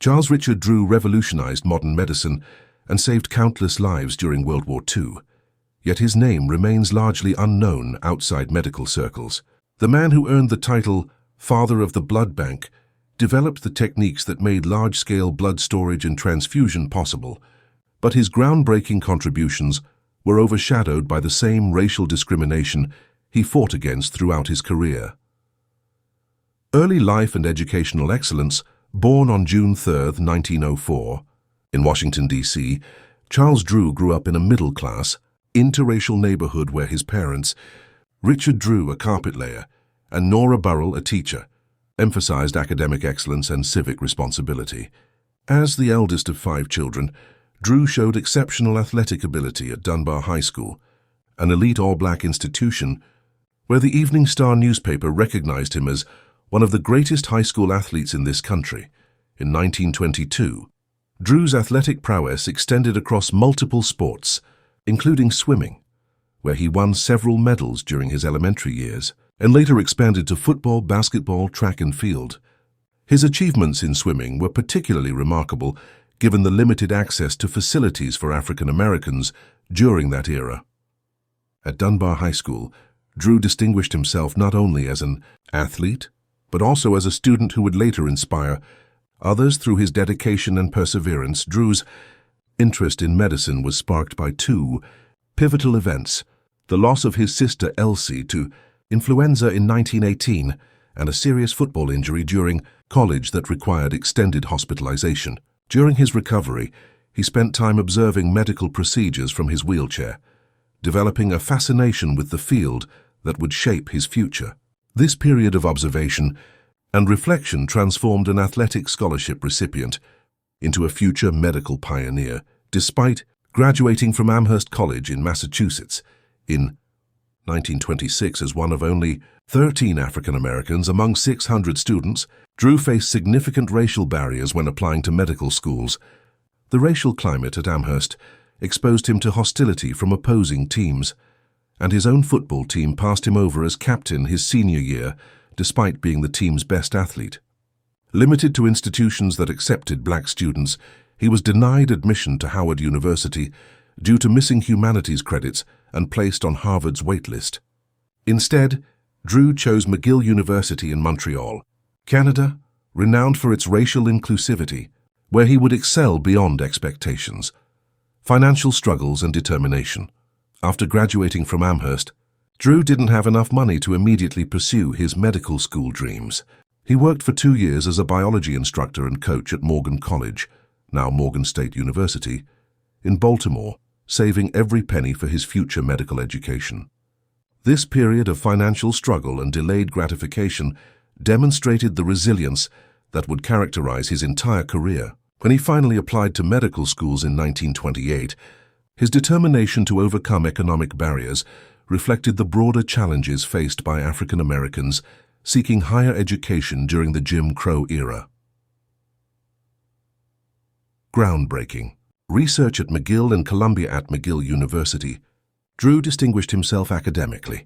Charles Richard Drew revolutionized modern medicine and saved countless lives during World War II. Yet his name remains largely unknown outside medical circles. The man who earned the title Father of the Blood Bank developed the techniques that made large-scale blood storage and transfusion possible, but his groundbreaking contributions were overshadowed by the same racial discrimination he fought against throughout his career. Early life and educational excellence. Born on June 3, 1904, in Washington, D.C., Charles Drew grew up in a middle-class, interracial neighborhood where his parents, Richard Drew, a carpet layer, and Nora Burrell, a teacher, emphasized academic excellence and civic responsibility. As the eldest of 5 children, Drew showed exceptional athletic ability at Dunbar High School, an elite all-black institution where the Evening Star newspaper recognized him as one of the greatest high school athletes in this country. In 1922, Drew's athletic prowess extended across multiple sports, including swimming, where he won several medals during his elementary years, and later expanded to football, basketball, track and field. His achievements in swimming were particularly remarkable given the limited access to facilities for African Americans during that era. At Dunbar High School, Drew distinguished himself not only as an athlete, but also as a student who would later inspire others through his dedication and perseverance. Drew's interest in medicine was sparked by 2 pivotal events: the loss of his sister Elsie to influenza in 1918 and a serious football injury during college that required extended hospitalization. During his recovery, he spent time observing medical procedures from his wheelchair, developing a fascination with the field that would shape his future. This period of observation and reflection transformed an athletic scholarship recipient into a future medical pioneer. Despite graduating from Amherst College in Massachusetts in 1926 as one of only 13 African Americans among 600 students, Drew faced significant racial barriers when applying to medical schools. The racial climate at Amherst exposed him to hostility from opposing teams, and his own football team passed him over as captain his senior year, despite being the team's best athlete. Limited to institutions that accepted black students, he was denied admission to Howard University due to missing humanities credits and placed on Harvard's waitlist. Instead, Drew chose McGill University in Montreal, Canada, renowned for its racial inclusivity, where he would excel beyond expectations. Financial struggles and determination. After graduating from Amherst, Drew didn't have enough money to immediately pursue his medical school dreams. He worked for 2 years as a biology instructor and coach at Morgan College, now Morgan State University, in Baltimore, saving every penny for his future medical education. This period of financial struggle and delayed gratification demonstrated the resilience that would characterize his entire career. When he finally applied to medical schools in 1928, his determination to overcome economic barriers reflected the broader challenges faced by African Americans seeking higher education during the Jim Crow era. Groundbreaking. Research at McGill and Columbia. At McGill University, Drew distinguished himself academically,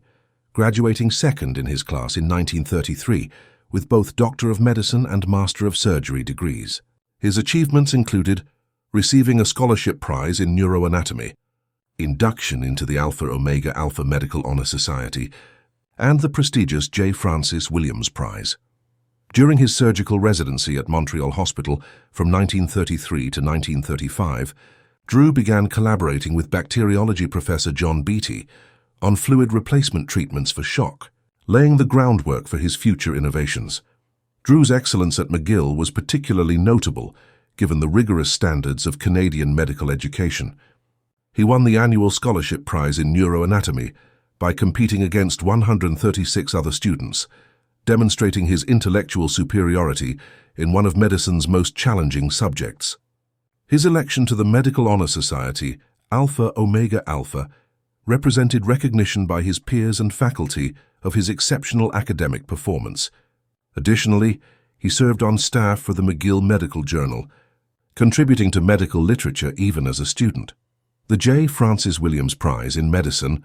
graduating second in his class in 1933 with both Doctor of Medicine and Master of Surgery degrees. His achievements included receiving a scholarship prize in neuroanatomy, induction into the Alpha Omega Alpha Medical Honor Society, and the prestigious J. Francis Williams Prize. During his surgical residency at Montreal Hospital from 1933 to 1935, Drew began collaborating with bacteriology professor John Beatty on fluid replacement treatments for shock, laying the groundwork for his future innovations. Drew's excellence at McGill was particularly notable given the rigorous standards of Canadian medical education. He won the annual scholarship prize in neuroanatomy by competing against 136 other students, demonstrating his intellectual superiority in one of medicine's most challenging subjects. His election to the Medical Honor Society, Alpha Omega Alpha, represented recognition by his peers and faculty of his exceptional academic performance. Additionally, he served on staff for the McGill Medical Journal, contributing to medical literature even as a student. The J. Francis Williams Prize in Medicine,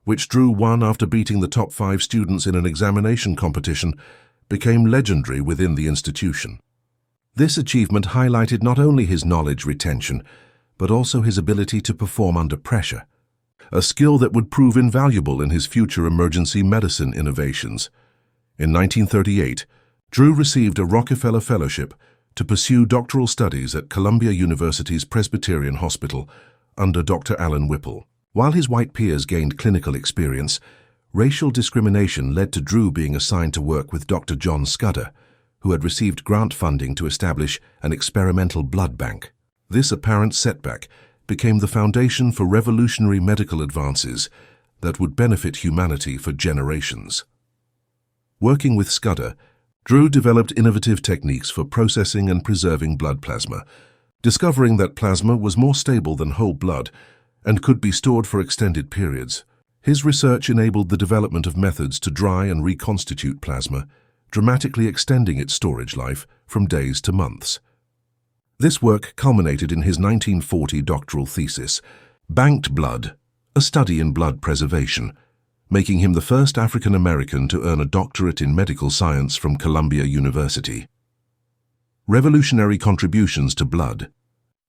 which Drew won after beating the top 5 students in an examination competition, became legendary within the institution. This achievement highlighted not only his knowledge retention, but also his ability to perform under pressure, a skill that would prove invaluable in his future emergency medicine innovations. In 1938, Drew received a Rockefeller Fellowship to pursue doctoral studies at Columbia University's Presbyterian Hospital under Dr. Alan Whipple. While his white peers gained clinical experience, racial discrimination led to Drew being assigned to work with Dr. John Scudder, who had received grant funding to establish an experimental blood bank. This apparent setback became the foundation for revolutionary medical advances that would benefit humanity for generations. Working with Scudder, Drew developed innovative techniques for processing and preserving blood plasma, discovering that plasma was more stable than whole blood and could be stored for extended periods. His research enabled the development of methods to dry and reconstitute plasma, dramatically extending its storage life from days to months. This work culminated in his 1940 doctoral thesis, Banked Blood, a study in blood preservation, making him the first African American to earn a doctorate in medical science from Columbia University. Revolutionary contributions to blood.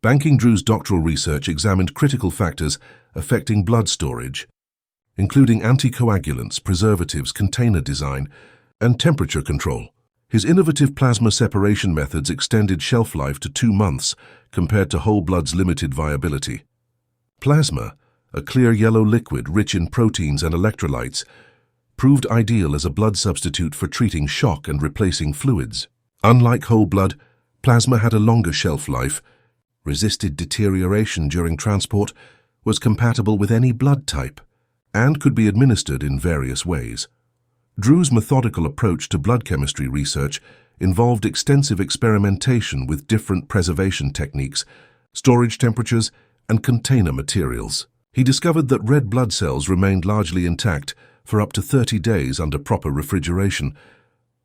Banking Drew's doctoral research examined critical factors affecting blood storage, including anticoagulants, preservatives, container design, and temperature control. His innovative plasma separation methods extended shelf life to 2 months compared to whole blood's limited viability. Plasma, a clear yellow liquid rich in proteins and electrolytes, proved ideal as a blood substitute for treating shock and replacing fluids. Unlike whole blood, plasma had a longer shelf life, resisted deterioration during transport, was compatible with any blood type, and could be administered in various ways. Drew's methodical approach to blood chemistry research involved extensive experimentation with different preservation techniques, storage temperatures, and container materials. He discovered that red blood cells remained largely intact for up to 30 days under proper refrigeration,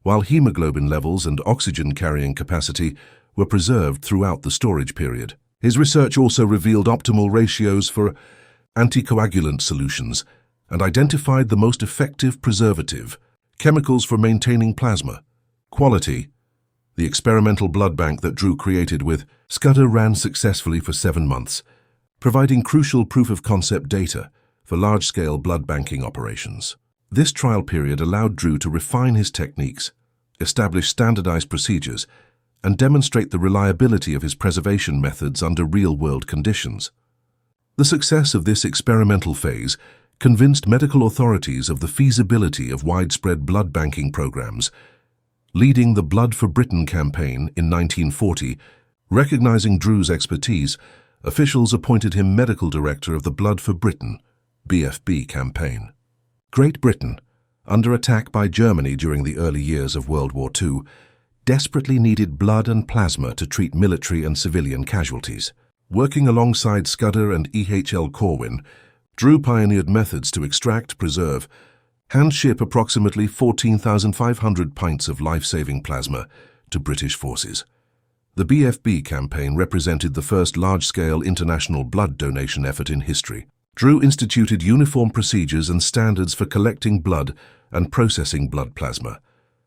while hemoglobin levels and oxygen-carrying capacity were preserved throughout the storage period. His research also revealed optimal ratios for anticoagulant solutions and identified the most effective preservative chemicals for maintaining plasma. Quality. The experimental blood bank that Drew created with Scudder ran successfully for 7 months, providing crucial proof-of-concept data for large-scale blood banking operations. This trial period allowed Drew to refine his techniques, establish standardized procedures, and demonstrate the reliability of his preservation methods under real-world conditions. The success of this experimental phase convinced medical authorities of the feasibility of widespread blood banking programs. Leading the Blood for Britain campaign in 1940, recognizing Drew's expertise, officials appointed him medical director of the Blood for Britain (BFB) campaign. Great Britain, under attack by Germany during the early years of World War II, desperately needed blood and plasma to treat military and civilian casualties. Working alongside Scudder and E.H.L. Corwin, Drew pioneered methods to extract, preserve, and ship approximately 14,500 pints of life-saving plasma to British forces. The BFB campaign represented the first large-scale international blood donation effort in history. Drew instituted uniform procedures and standards for collecting blood and processing blood plasma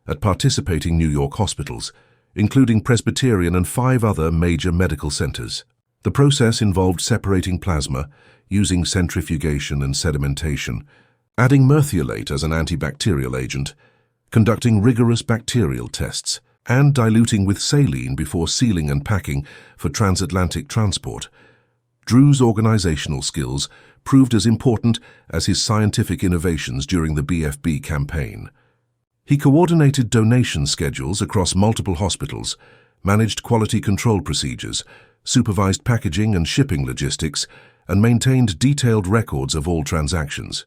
at participating New York hospitals, including Presbyterian and 5 other major medical centers. The process involved separating plasma, using centrifugation and sedimentation, adding merthiolate as an antibacterial agent, conducting rigorous bacterial tests, and diluting with saline before sealing and packing for transatlantic transport. Drew's organizational skills proved as important as his scientific innovations during the BFB campaign. He coordinated donation schedules across multiple hospitals, managed quality control procedures, supervised packaging and shipping logistics, and maintained detailed records of all transactions.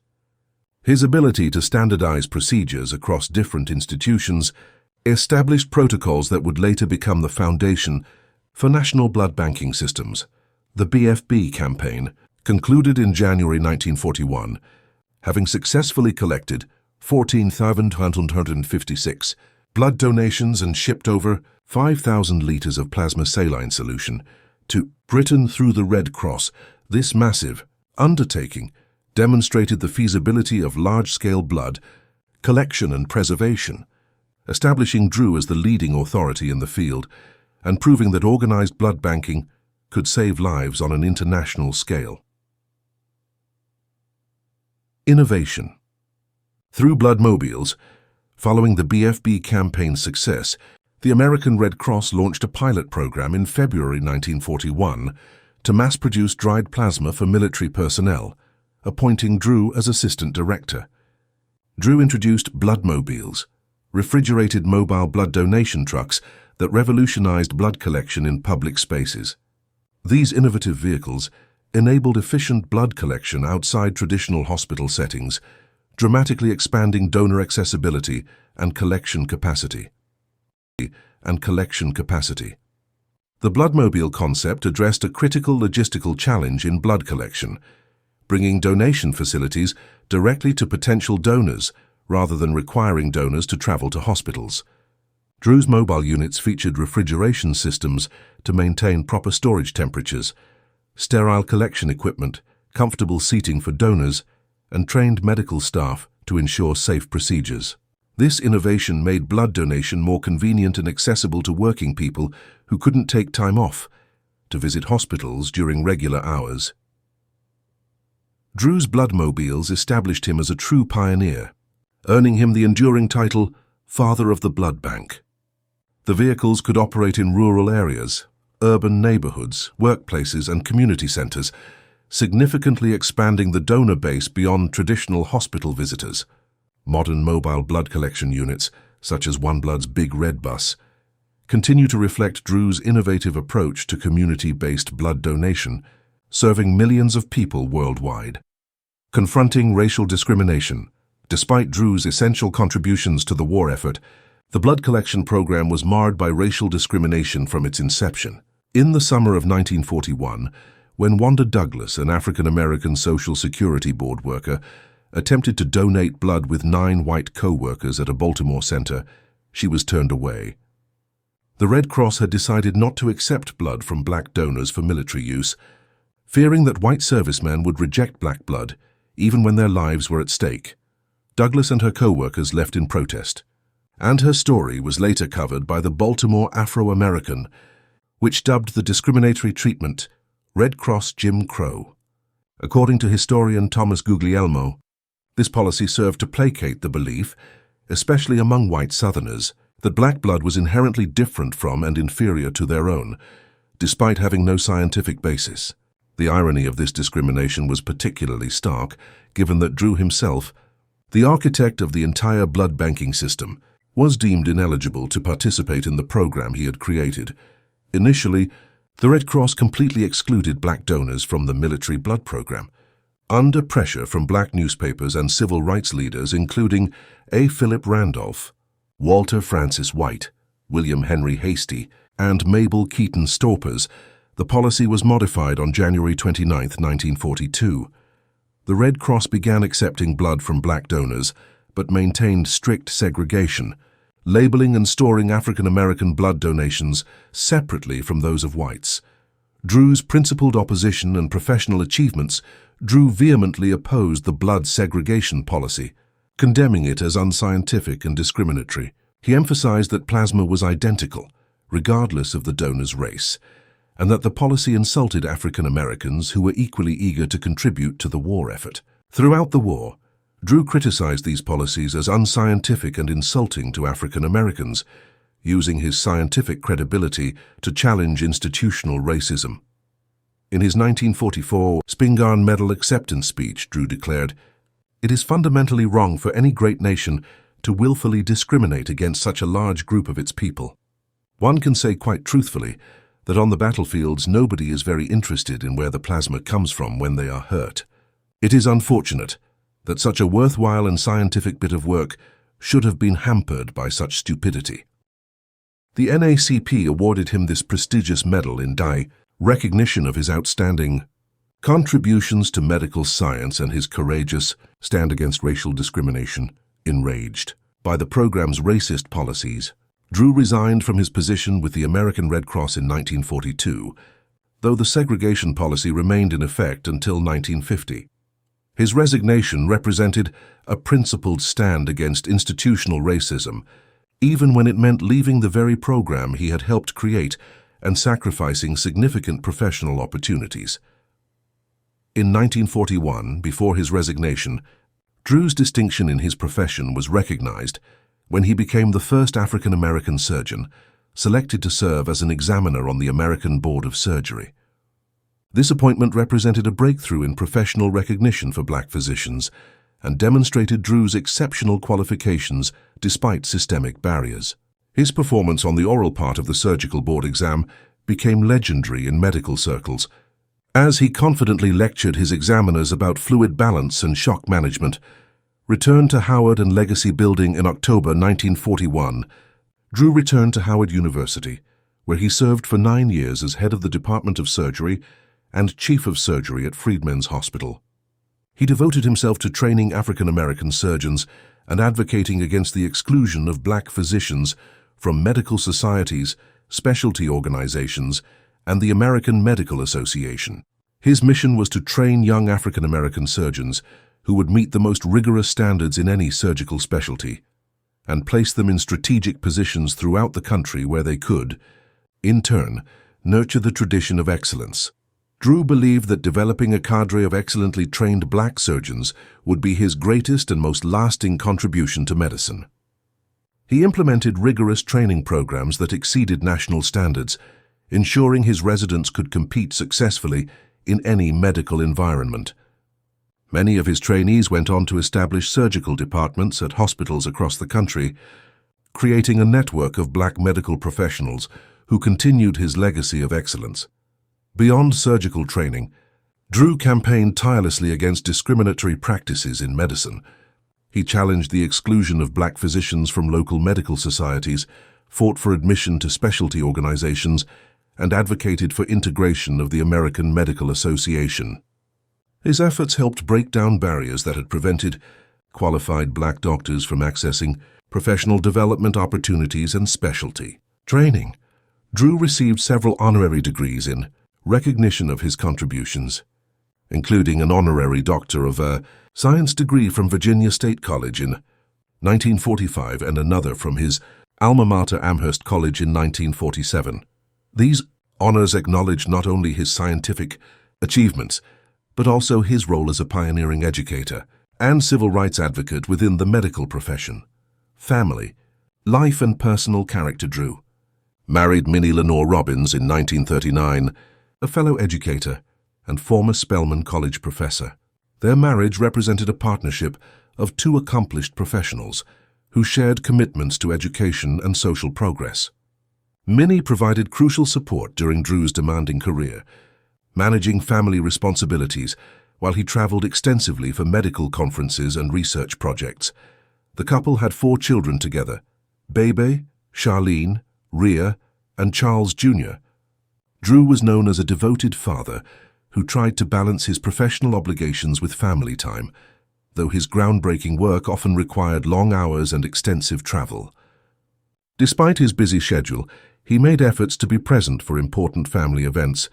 His ability to standardize procedures across different institutions established protocols that would later become the foundation for national blood banking systems. The BFB campaign concluded in January 1941, having successfully collected 14,256 blood donations and shipped over 5,000 liters of plasma saline solution to Britain through the Red Cross. This massive undertaking demonstrated the feasibility of large-scale blood collection and preservation, establishing Drew as the leading authority in the field and proving that organized blood banking could save lives on an international scale. Innovation. Through bloodmobiles, following the BFB campaign's success, the American Red Cross launched a pilot program in February 1941 to mass-produce dried plasma for military personnel, appointing Drew as assistant director. Drew introduced bloodmobiles, refrigerated mobile blood donation trucks that revolutionized blood collection in public spaces. These innovative vehicles enabled efficient blood collection outside traditional hospital settings, dramatically expanding donor accessibility and collection capacity. The bloodmobile concept addressed a critical logistical challenge in blood collection, bringing donation facilities directly to potential donors rather than requiring donors to travel to hospitals. Drew's mobile units featured refrigeration systems to maintain proper storage temperatures, sterile collection equipment, comfortable seating for donors, and trained medical staff to ensure safe procedures. This innovation made blood donation more convenient and accessible to working people who couldn't take time off to visit hospitals during regular hours. Drew's bloodmobiles established him as a true pioneer, earning him the enduring title Father of the Blood Bank. The vehicles could operate in rural areas, urban neighborhoods, workplaces, and community centers, significantly expanding the donor base beyond traditional hospital visitors. Modern mobile blood collection units, such as OneBlood's Big Red Bus, continue to reflect Drew's innovative approach to community-based blood donation, serving millions of people worldwide. Confronting racial discrimination. Despite Drew's essential contributions to the war effort, the blood collection program was marred by racial discrimination from its inception. In the summer of 1941, when Wanda Douglas, an African-American Social Security Board worker, attempted to donate blood with 9 white co-workers at a Baltimore center, she was turned away. The Red Cross had decided not to accept blood from black donors for military use, fearing that white servicemen would reject black blood, even when their lives were at stake. Douglas and her co-workers left in protest, and her story was later covered by the Baltimore Afro-American, which dubbed the discriminatory treatment Red Cross Jim Crow. According to historian Thomas Guglielmo, this policy served to placate the belief, especially among white Southerners, that black blood was inherently different from and inferior to their own, despite having no scientific basis. The irony of this discrimination was particularly stark, given that Drew himself, the architect of the entire blood banking system, was deemed ineligible to participate in the program he had created. Initially, the Red Cross completely excluded black donors from the military blood program. Under pressure from black newspapers and civil rights leaders including A. Philip Randolph, Walter Francis White, William Henry Hastie, and Mabel Keaton Storpers, the policy was modified on January 29, 1942. The Red Cross began accepting blood from black donors, but maintained strict segregation, labeling and storing African-American blood donations separately from those of whites. Drew's principled opposition and professional achievements, Drew vehemently opposed the blood segregation policy, condemning it as unscientific and discriminatory. He emphasized that plasma was identical, regardless of the donor's race, and that the policy insulted African Americans who were equally eager to contribute to the war effort. Throughout the war, Drew criticized these policies as unscientific and insulting to African Americans, using his scientific credibility to challenge institutional racism. In his 1944 Spingarn Medal acceptance speech, Drew declared, "It is fundamentally wrong for any great nation to willfully discriminate against such a large group of its people. One can say quite truthfully that on the battlefields nobody is very interested in where the plasma comes from when they are hurt. It is unfortunate that such a worthwhile and scientific bit of work should have been hampered by such stupidity." The NACP awarded him this prestigious medal in recognition of his outstanding contributions to medical science and his courageous stand against racial discrimination. Enraged by the program's racist policies, Drew resigned from his position with the American Red Cross in 1942, though the segregation policy remained in effect until 1950. His resignation represented a principled stand against institutional racism, even when it meant leaving the very program he had helped create and sacrificing significant professional opportunities. In 1941, before his resignation, Drew's distinction in his profession was recognized when he became the first African-American surgeon selected to serve as an examiner on the American Board of Surgery. This appointment represented a breakthrough in professional recognition for black physicians and demonstrated Drew's exceptional qualifications despite systemic barriers. His performance on the oral part of the surgical board exam became legendary in medical circles, as he confidently lectured his examiners about fluid balance and shock management. Returned to Howard and Legacy Building in October 1941, Drew returned to Howard University, where he served for 9 years as head of the Department of Surgery and chief of surgery at Freedmen's Hospital. He devoted himself to training African-American surgeons and advocating against the exclusion of black physicians from medical societies, specialty organizations, and the American Medical Association. His mission was to train young African-American surgeons who would meet the most rigorous standards in any surgical specialty and place them in strategic positions throughout the country where they could, in turn, nurture the tradition of excellence. Drew believed that developing a cadre of excellently trained black surgeons would be his greatest and most lasting contribution to medicine. He implemented rigorous training programs that exceeded national standards, ensuring his residents could compete successfully in any medical environment. Many of his trainees went on to establish surgical departments at hospitals across the country, creating a network of black medical professionals who continued his legacy of excellence. Beyond surgical training, Drew campaigned tirelessly against discriminatory practices in medicine. He challenged the exclusion of black physicians from local medical societies, fought for admission to specialty organizations, and advocated for integration of the American Medical Association. His efforts helped break down barriers that had prevented qualified black doctors from accessing professional development opportunities and specialty training. Drew received several honorary degrees in recognition of his contributions, including an honorary Doctor of Science degree from Virginia State College in 1945 and another from his alma mater Amherst College in 1947. These honors acknowledged not only his scientific achievements, but also his role as a pioneering educator and civil rights advocate within the medical profession. Family, life and personal character. Drew married Minnie Lenore Robbins in 1939, a fellow educator and former Spelman College professor. Their marriage represented a partnership of two accomplished professionals who shared commitments to education and social progress. Minnie provided crucial support during Drew's demanding career, managing family responsibilities while he traveled extensively for medical conferences and research projects. The couple had 4 children together: Bebe, Charlene, Rhea, and Charles Jr. Drew was known as a devoted father who tried to balance his professional obligations with family time, though his groundbreaking work often required long hours and extensive travel. Despite his busy schedule, he made efforts to be present for important family events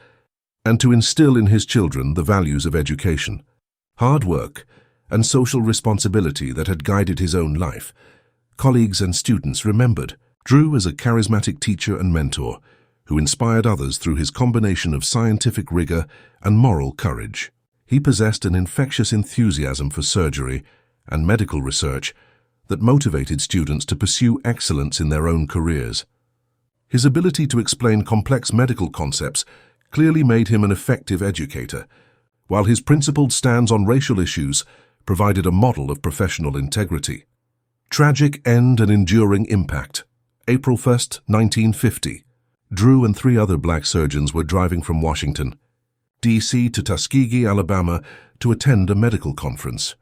and to instill in his children the values of education, hard work, and social responsibility that had guided his own life. Colleagues and students remembered Drew as a charismatic teacher and mentor who inspired others through his combination of scientific rigor and moral courage. He possessed an infectious enthusiasm for surgery and medical research that motivated students to pursue excellence in their own careers. His ability to explain complex medical concepts clearly made him an effective educator, while his principled stance on racial issues provided a model of professional integrity. Tragic end and enduring impact. April 1, 1950. Drew and 3 other black surgeons were driving from Washington, D.C. to Tuskegee, Alabama, to attend a medical conference.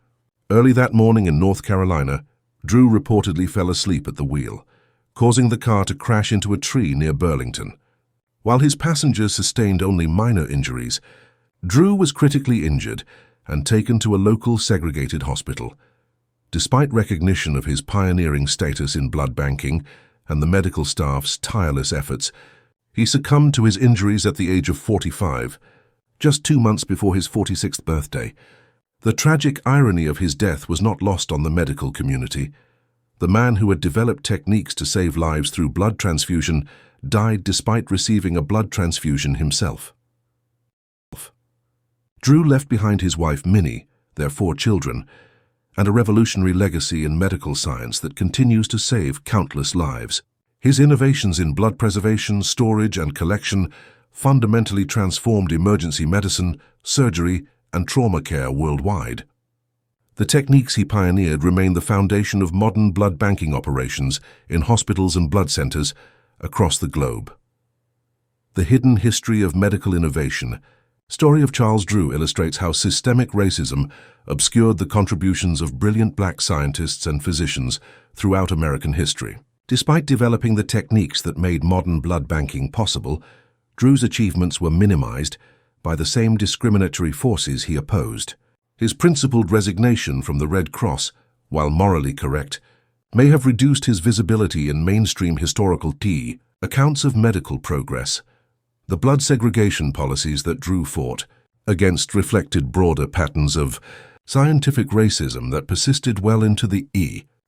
Early that morning in North Carolina, Drew reportedly fell asleep at the wheel, causing the car to crash into a tree near Burlington. While his passengers sustained only minor injuries, Drew was critically injured and taken to a local segregated hospital. Despite recognition of his pioneering status in blood banking and the medical staff's tireless efforts, he succumbed to his injuries at the age of 45, just 2 months before his 46th birthday. The tragic irony of his death was not lost on the medical community. The man who had developed techniques to save lives through blood transfusion died despite receiving a blood transfusion himself. Drew left behind his wife Minnie, their 4 children, and a revolutionary legacy in medical science that continues to save countless lives. His innovations in blood preservation, storage, and collection fundamentally transformed emergency medicine, surgery, and trauma care worldwide. The techniques he pioneered remain the foundation of modern blood banking operations in hospitals and blood centers across the globe. The Hidden History of Medical Innovation. Story of Charles Drew illustrates how systemic racism obscured the contributions of brilliant black scientists and physicians throughout American history. Despite developing the techniques that made modern blood banking possible, Drew's achievements were minimized by the same discriminatory forces he opposed. His principled resignation from the Red Cross, while morally correct, may have reduced his visibility in mainstream historical accounts of medical progress. The blood segregation policies that Drew fought against reflected broader patterns of scientific racism that persisted well into the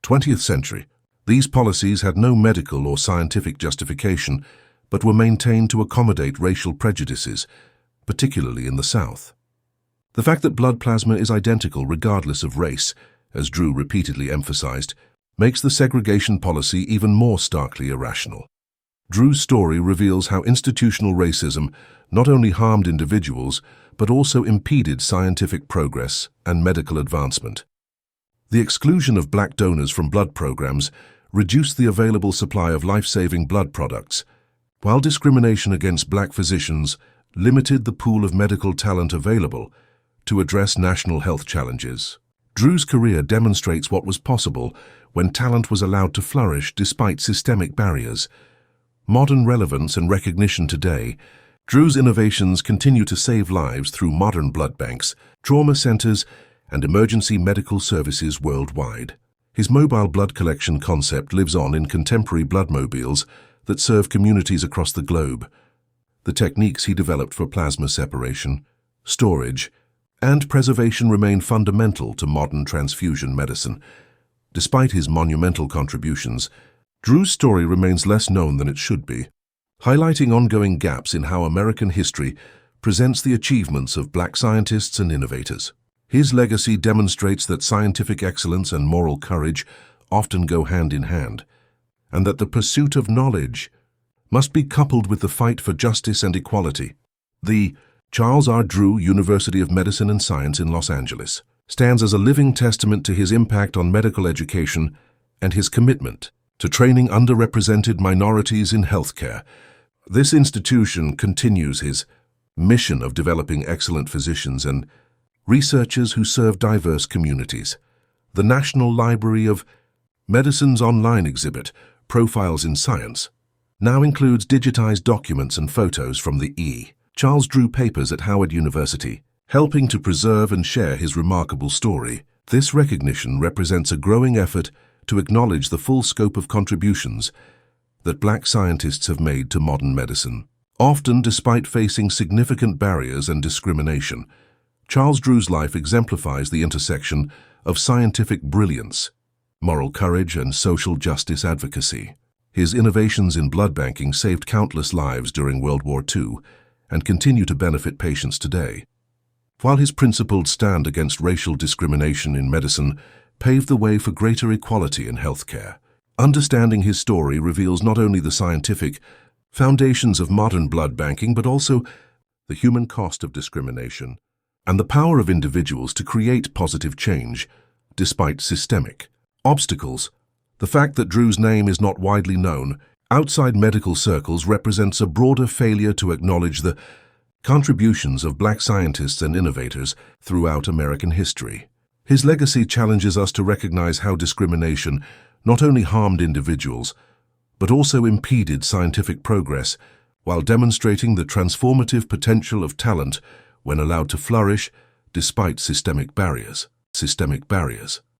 20th century. These policies had no medical or scientific justification, but were maintained to accommodate racial prejudices, particularly in the South. The fact that blood plasma is identical regardless of race, as Drew repeatedly emphasized, makes the segregation policy even more starkly irrational. Drew's story reveals how institutional racism not only harmed individuals, but also impeded scientific progress and medical advancement. The exclusion of black donors from blood programs reduced the available supply of life-saving blood products, while discrimination against black physicians limited the pool of medical talent available to address national health challenges. Drew's career demonstrates what was possible when talent was allowed to flourish despite systemic barriers. Modern relevance and recognition today, Drew's innovations continue to save lives through modern blood banks, trauma centers, and emergency medical services worldwide. His mobile blood collection concept lives on in contemporary bloodmobiles that serve communities across the globe. The techniques he developed for plasma separation, storage, and preservation remain fundamental to modern transfusion medicine. Despite his monumental contributions, Drew's story remains less known than it should be, highlighting ongoing gaps in how American history presents the achievements of black scientists and innovators. His legacy demonstrates that scientific excellence and moral courage often go hand in hand, and that the pursuit of knowledge must be coupled with the fight for justice and equality. The Charles R. Drew University of Medicine and Science in Los Angeles stands as a living testament to his impact on medical education and his commitment to training underrepresented minorities in healthcare. This institution continues his mission of developing excellent physicians and researchers who serve diverse communities. The National Library of Medicine's online exhibit, Profiles in Science, now includes digitized documents and photos from the Charles Drew papers at Howard University, helping to preserve and share his remarkable story. This recognition represents a growing effort to acknowledge the full scope of contributions that black scientists have made to modern medicine. Often, despite facing significant barriers and discrimination, Charles Drew's life exemplifies the intersection of scientific brilliance, moral courage, and social justice advocacy. His innovations in blood banking saved countless lives during World War II and continue to benefit patients today, while his principled stand against racial discrimination in medicine paved the way for greater equality in healthcare. Understanding his story reveals not only the scientific foundations of modern blood banking, but also the human cost of discrimination and the power of individuals to create positive change despite systemic obstacles. The fact that Drew's name is not widely known outside medical circles represents a broader failure to acknowledge the contributions of black scientists and innovators throughout American history. His legacy challenges us to recognize how discrimination not only harmed individuals, but also impeded scientific progress, while demonstrating the transformative potential of talent when allowed to flourish despite systemic barriers.